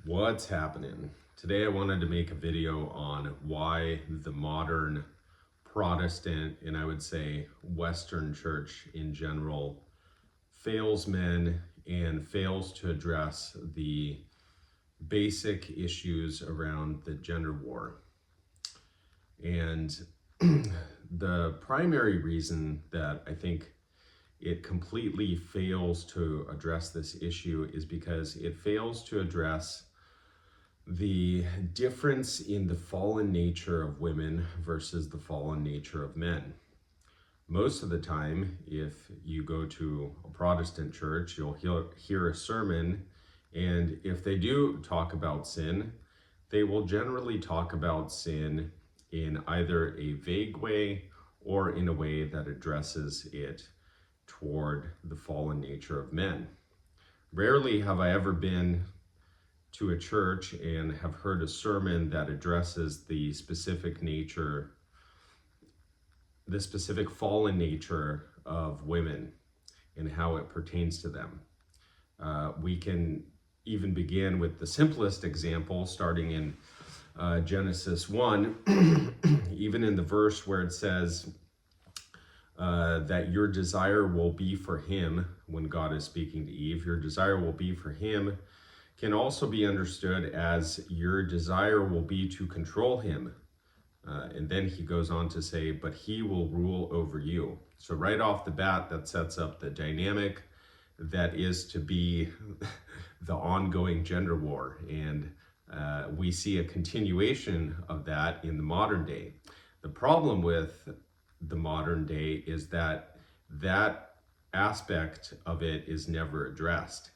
What's happening? Today I wanted to make a video on why the modern Protestant, and I would say Western church in general, fails men and fails to address the basic issues around the gender war. And the primary reason that I think it completely fails to address this issue is because it fails to address the difference in the fallen nature of women versus the fallen nature of men. Most of the time, if you go to a Protestant church, you'll hear a sermon, and if they do talk about sin, they will generally talk about sin in either a vague way or in a way that addresses it toward the fallen nature of men. Rarely have I ever been to a church and have heard a sermon that addresses the specific fallen nature of women and how it pertains to them. We can even begin with the simplest example, starting in Genesis 1, even in the verse where it says that your desire will be for him, when God is speaking to Eve, your desire will be for him, can also be understood as your desire will be to control him. And then he goes on to say, but he will rule over you. So right off the bat, that sets up the dynamic that is to be the ongoing gender war. And we see a continuation of that in the modern day. The problem with the modern day is that that aspect of it is never addressed.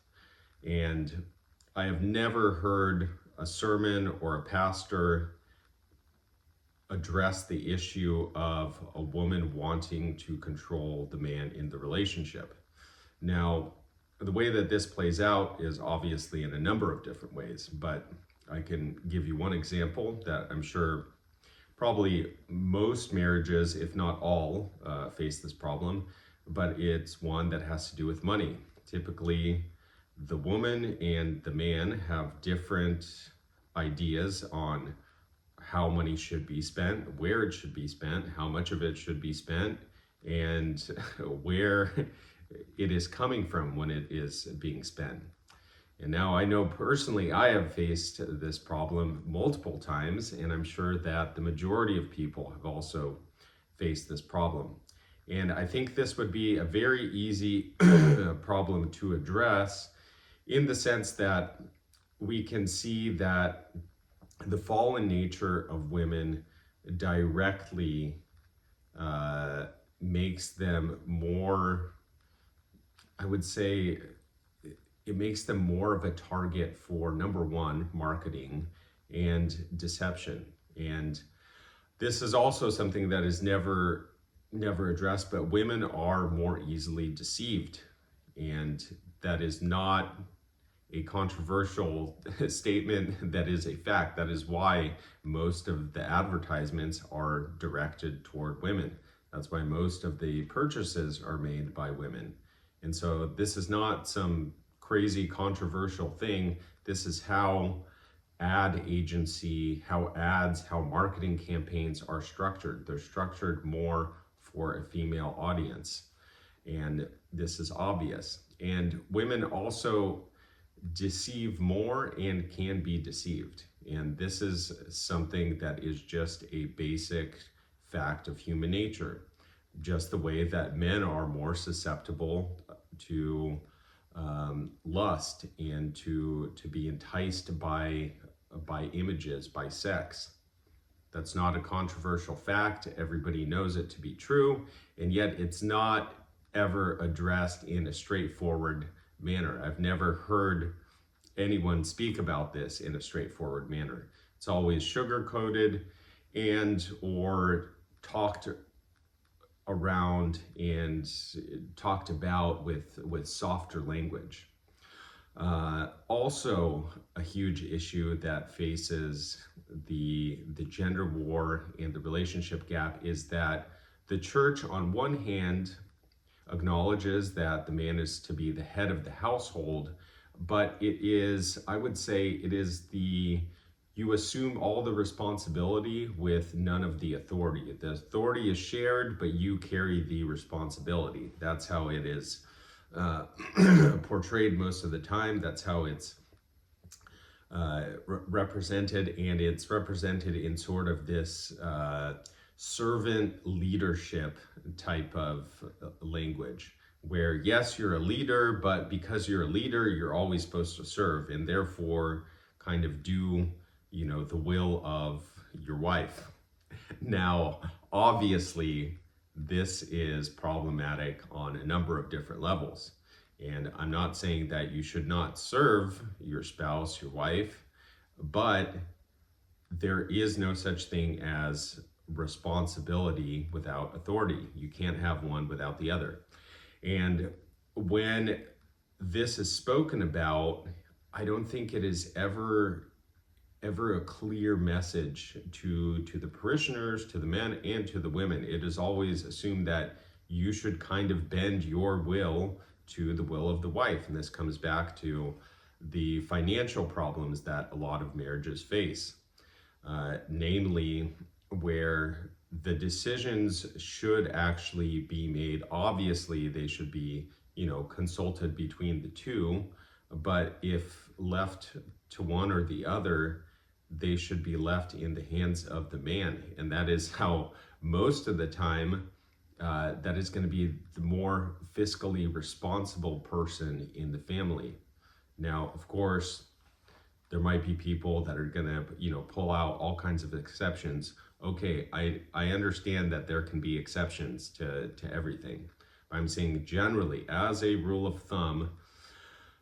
And I have never heard a sermon or a pastor address the issue of a woman wanting to control the man in the relationship. Now, the way that this plays out is obviously in a number of different ways, but I can give you one example that I'm sure probably most marriages, if not all, face this problem, but it's one that has to do with money. Typically, the woman and the man have different ideas on how money should be spent, where it should be spent, how much of it should be spent, and where it is coming from when it is being spent. And now I know personally I have faced this problem multiple times, and I'm sure that the majority of people have also faced this problem. And I think this would be a very easy problem to address, in the sense that we can see that the fallen nature of women directly makes them more, I would say, it makes them more of a target for, number one, marketing and deception. And this is also something that is never addressed, but women are more easily deceived. And that is not a controversial statement. That is a fact. That is why most of the advertisements are directed toward women. That's why most of the purchases are made by women. And so this is not some crazy controversial thing. This is how ad agency, how marketing campaigns are structured. They're structured more for a female audience. And this is obvious. And women also deceive more and can be deceived. And this is something that is just a basic fact of human nature. Just the way that men are more susceptible to lust and to be enticed by images, by sex. That's not a controversial fact. Everybody knows it to be true, and yet it's not ever addressed in a straightforward manner. I've never heard anyone speak about this in a straightforward manner. It's always sugar-coated and or talked around and talked about with softer language. Also, a huge issue that faces the gender war and the relationship gap is that the church, on one hand, acknowledges that the man is to be the head of the household, but it is, I would say, it is you assume all the responsibility with none of the authority. The authority is shared, but you carry the responsibility. That's how it is portrayed most of the time. That's how it's represented, and it's represented in sort of this servant leadership type of language, where yes, you're a leader, but because you're a leader, you're always supposed to serve, and therefore kind of do, the will of your wife. Now, obviously, this is problematic on a number of different levels. And I'm not saying that you should not serve your spouse, your wife, but there is no such thing as responsibility without authority. You can't have one without the other. And when this is spoken about, I don't think it is ever a clear message to the parishioners, to the men, and to the women. It is always assumed that you should kind of bend your will to the will of the wife. And this comes back to the financial problems that a lot of marriages face, namely where the decisions should actually be made. Obviously, they should be, consulted between the two, but if left to one or the other, they should be left in the hands of the man. And that is how most of the time that is going to be the more fiscally responsible person in the family. Now, of course, there might be people that are going to, pull out all kinds of exceptions. Okay, I understand that there can be exceptions to everything. I'm saying generally, as a rule of thumb,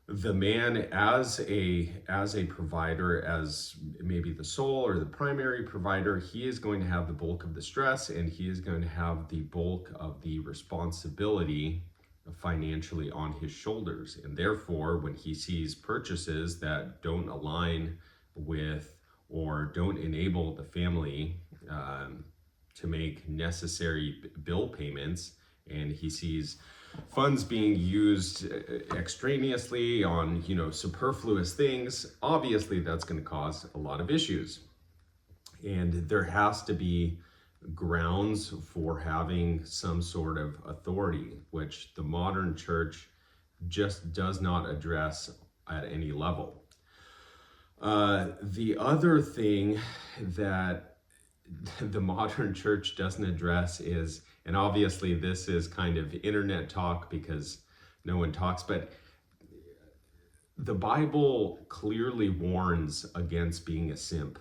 the man as a provider, as maybe the sole or the primary provider, he is going to have the bulk of the stress, and he is going to have the bulk of the responsibility financially on his shoulders. And therefore, when he sees purchases that don't align with or don't enable the family to make necessary bill payments, and he sees funds being used extraneously on, superfluous things, obviously that's going to cause a lot of issues. And there has to be grounds for having some sort of authority, which the modern church just does not address at any level. The other thing that the modern church doesn't address is, and obviously this is kind of internet talk because no one talks, but the Bible clearly warns against being a simp,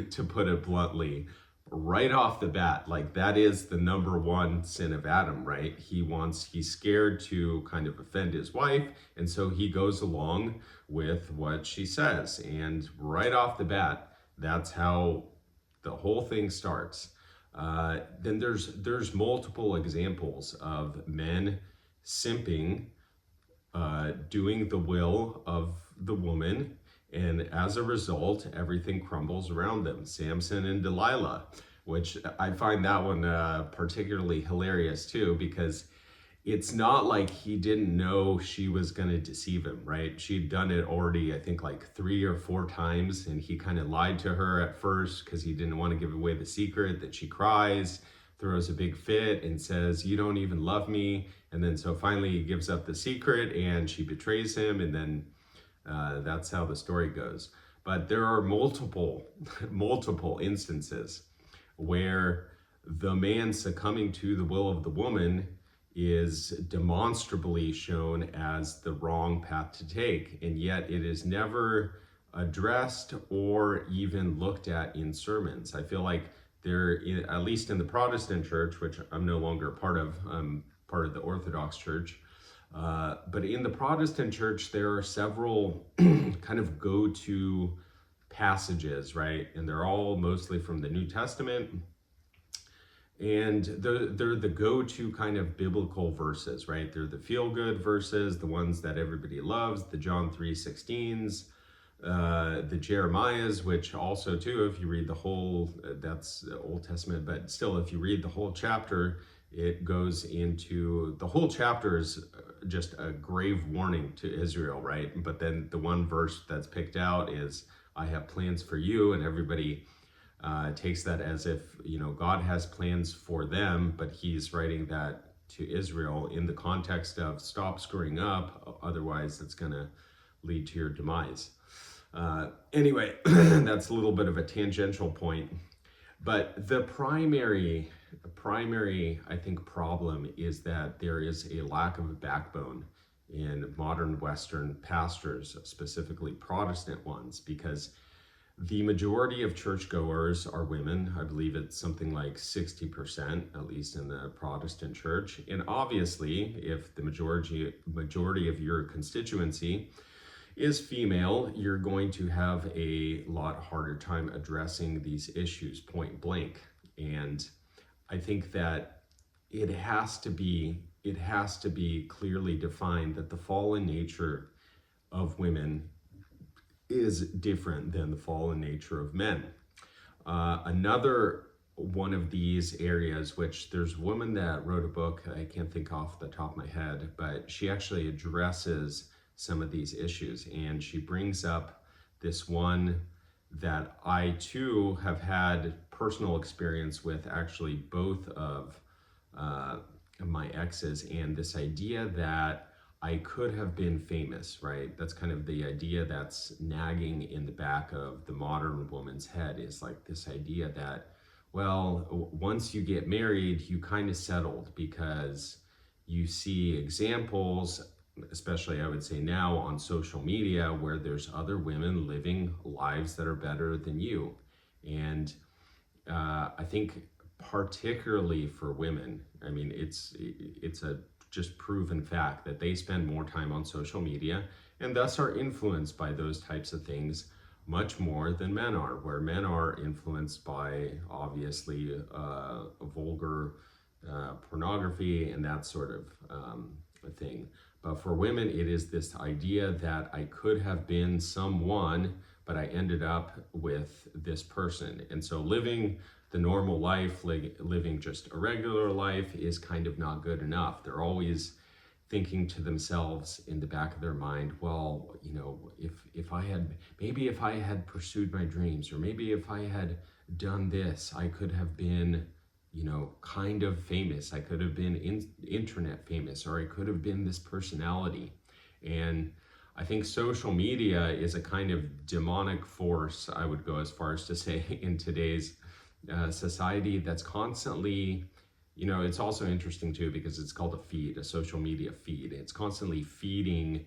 to put it bluntly, right off the bat. Like, that is the number one sin of Adam, right? He's scared to kind of offend his wife, and so he goes along with what she says. And right off the bat, that's how the whole thing starts. Then there's multiple examples of men simping, doing the will of the woman, and as a result, everything crumbles around them. Samson and Delilah, which I find that one particularly hilarious too, because it's not like he didn't know she was going to deceive him, right? She'd done it already, I think, like 3 or 4 times, and he kind of lied to her at first because he didn't want to give away the secret. That she cries, throws a big fit, and says, "You don't even love me." And then so finally he gives up the secret, and she betrays him, and then that's how the story goes. But there are multiple instances where the man succumbing to the will of the woman is demonstrably shown as the wrong path to take, and yet it is never addressed or even looked at in sermons. I feel like there, at least in the Protestant church, which I'm no longer a part of, I'm part of the Orthodox church, but in the Protestant church, there are several kind of go-to passages, right? And they're all mostly from the New Testament. And they're the go-to kind of biblical verses, right? They're the feel-good verses, the ones that everybody loves, the John 3:16s, the Jeremiahs, which also too, if you read the whole, that's Old Testament, but still, if you read the whole chapter, it goes into the whole chapter is just a grave warning to Israel, right? But then the one verse that's picked out is, I have plans for you, and everybody takes that as if, God has plans for them, but he's writing that to Israel in the context of stop screwing up, otherwise it's going to lead to your demise. Anyway, that's a little bit of a tangential point, but the primary, I think, problem is that there is a lack of a backbone in modern Western pastors, specifically Protestant ones, because the majority of churchgoers are women. I believe it's something like 60%, at least in the Protestant church. And obviously, if the majority of your constituency is female, you're going to have a lot harder time addressing these issues point blank. And I think that it has to be clearly defined that the fallen nature of women is different than the fallen nature of men. Another one of these areas, which there's a woman that wrote a book, I can't think off the top of my head, but she actually addresses some of these issues, and she brings up this one that I too have had personal experience with, actually both of my exes, and this idea that I could have been famous, right? That's kind of the idea that's nagging in the back of the modern woman's head, is like this idea that, well, once you get married, you kind of settled, because you see examples, especially I would say now on social media, where there's other women living lives that are better than you. And I think particularly for women, I mean, it's a just proven fact that they spend more time on social media and thus are influenced by those types of things much more than men are, where men are influenced by obviously vulgar pornography and that sort of thing. But for women, it is this idea that I could have been someone, but I ended up with this person. And so living the normal life, living just a regular life, is kind of not good enough. They're always thinking to themselves in the back of their mind, well, if I had pursued my dreams, or maybe if I had done this, I could have been, kind of famous. I could have been internet famous, or I could have been this personality. And I think social media is a kind of demonic force, I would go as far as to say, in today's society, that's constantly, it's also interesting too, because it's called a social media feed. It's constantly feeding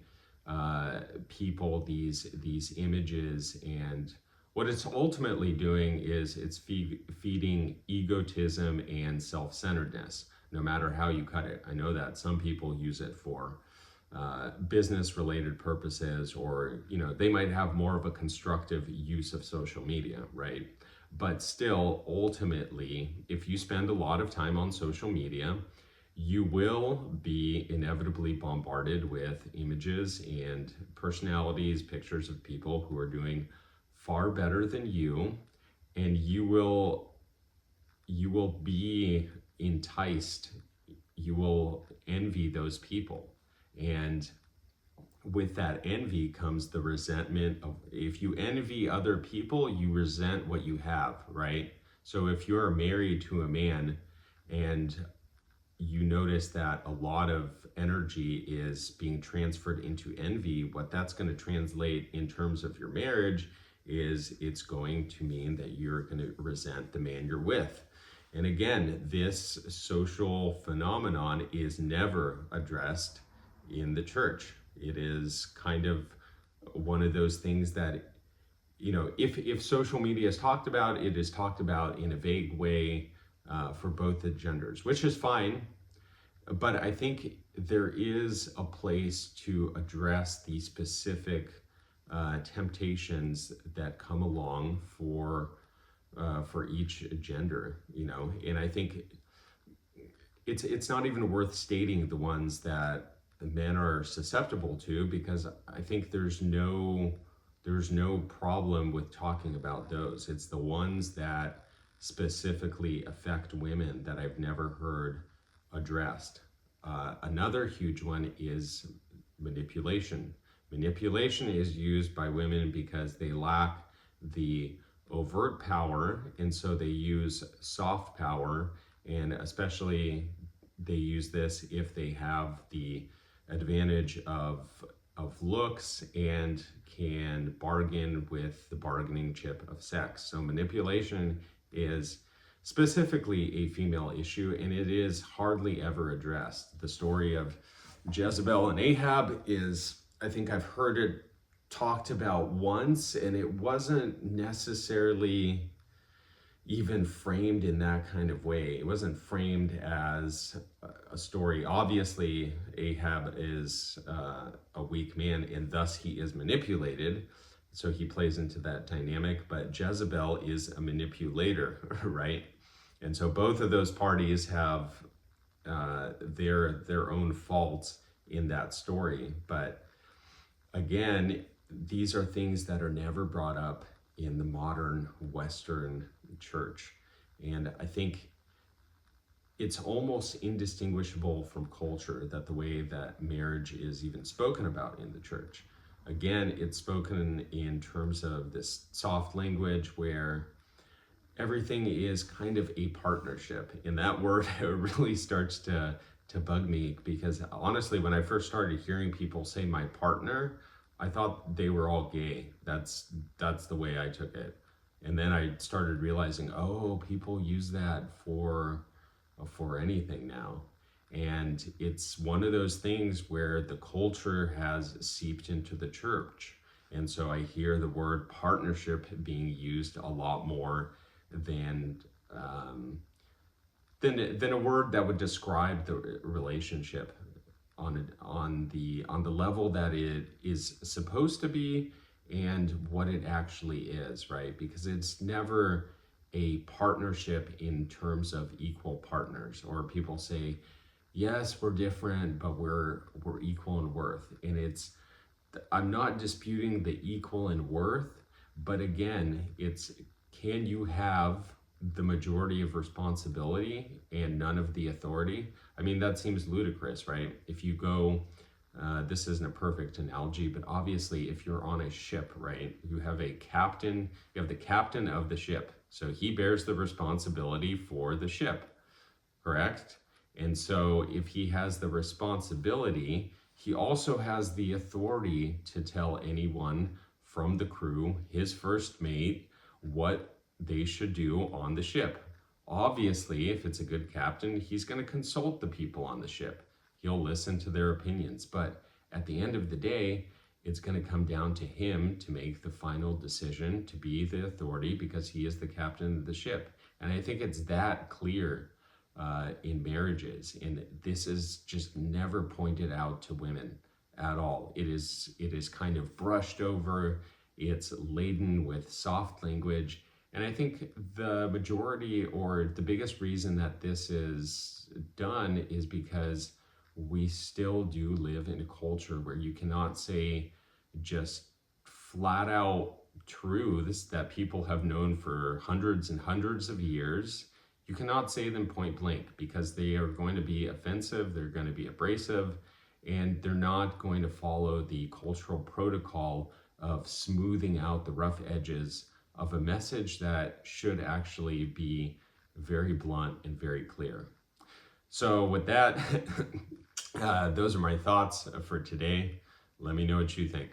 people these images, and what it's ultimately doing is it's feeding egotism and self-centeredness, no matter how you cut it. I know that some people use it for business related purposes, or they might have more of a constructive use of social media, right? But still, ultimately, if you spend a lot of time on social media, you will be inevitably bombarded with images and personalities, pictures of people who are doing far better than you, and you will be enticed, you will envy those people. And with that envy comes the resentment of, if you envy other people, you resent what you have, right? So if you're married to a man and you notice that a lot of energy is being transferred into envy, what that's going to translate in terms of your marriage is it's going to mean that you're going to resent the man you're with. And again, this social phenomenon is never addressed in the church. It is kind of one of those things that, if social media is talked about, it is talked about in a vague way for both the genders, which is fine. But I think there is a place to address the specific temptations that come along for each gender, and I think it's not even worth stating the ones that men are susceptible to, because I think there's no problem with talking about those. It's the ones that specifically affect women that I've never heard addressed. Another huge one is manipulation. Manipulation is used by women because they lack the overt power, and so they use soft power, and especially they use this if they have the advantage of looks and can bargain with the bargaining chip of sex. So manipulation is specifically a female issue, and it is hardly ever addressed. The story of Jezebel and Ahab is, I think I've heard it talked about once, and it wasn't necessarily even framed in that kind of way. It wasn't framed as a story. Obviously, Ahab is a weak man, and thus he is manipulated. So he plays into that dynamic, but Jezebel is a manipulator, right? And so both of those parties have their own faults in that story. But again, these are things that are never brought up in the modern Western church. And I think it's almost indistinguishable from culture that the way that marriage is even spoken about in the church. Again, it's spoken in terms of this soft language where everything is kind of a partnership. And that word really starts to bug me, because honestly, when I first started hearing people say my partner, I thought they were all gay. That's the way I took it. And then I started realizing, oh, people use that for anything now. And it's one of those things where the culture has seeped into the church. And so I hear the word partnership being used a lot more than a word that would describe the relationship on the level that it is supposed to be and what it actually is, right? Because it's never a partnership in terms of equal partners. Or people say, yes, we're different, but we're equal in worth. And I'm not disputing the equal in worth, but again, it's, can you have the majority of responsibility and none of the authority? I mean, that seems ludicrous, right? If you go, this isn't a perfect analogy, but obviously if you're on a ship, right, you have a captain, you have the captain of the ship. So he bears the responsibility for the ship, correct? And so if he has the responsibility, he also has the authority to tell anyone from the crew, his first mate, what they should do on the ship. Obviously, if it's a good captain, he's going to consult the people on the ship. He'll listen to their opinions. But at the end of the day, it's going to come down to him to make the final decision, to be the authority, because he is the captain of the ship. And I think it's that clear in marriages. And this is just never pointed out to women at all. It is kind of brushed over. It's laden with soft language. And I think the majority, or the biggest reason that this is done, is because we still do live in a culture where you cannot say just flat out truths that people have known for hundreds and hundreds of years. You cannot say them point blank, because they are going to be offensive, they're going to be abrasive, and they're not going to follow the cultural protocol of smoothing out the rough edges of a message that should actually be very blunt and very clear. So with that, those are my thoughts for today. Let me know what you think.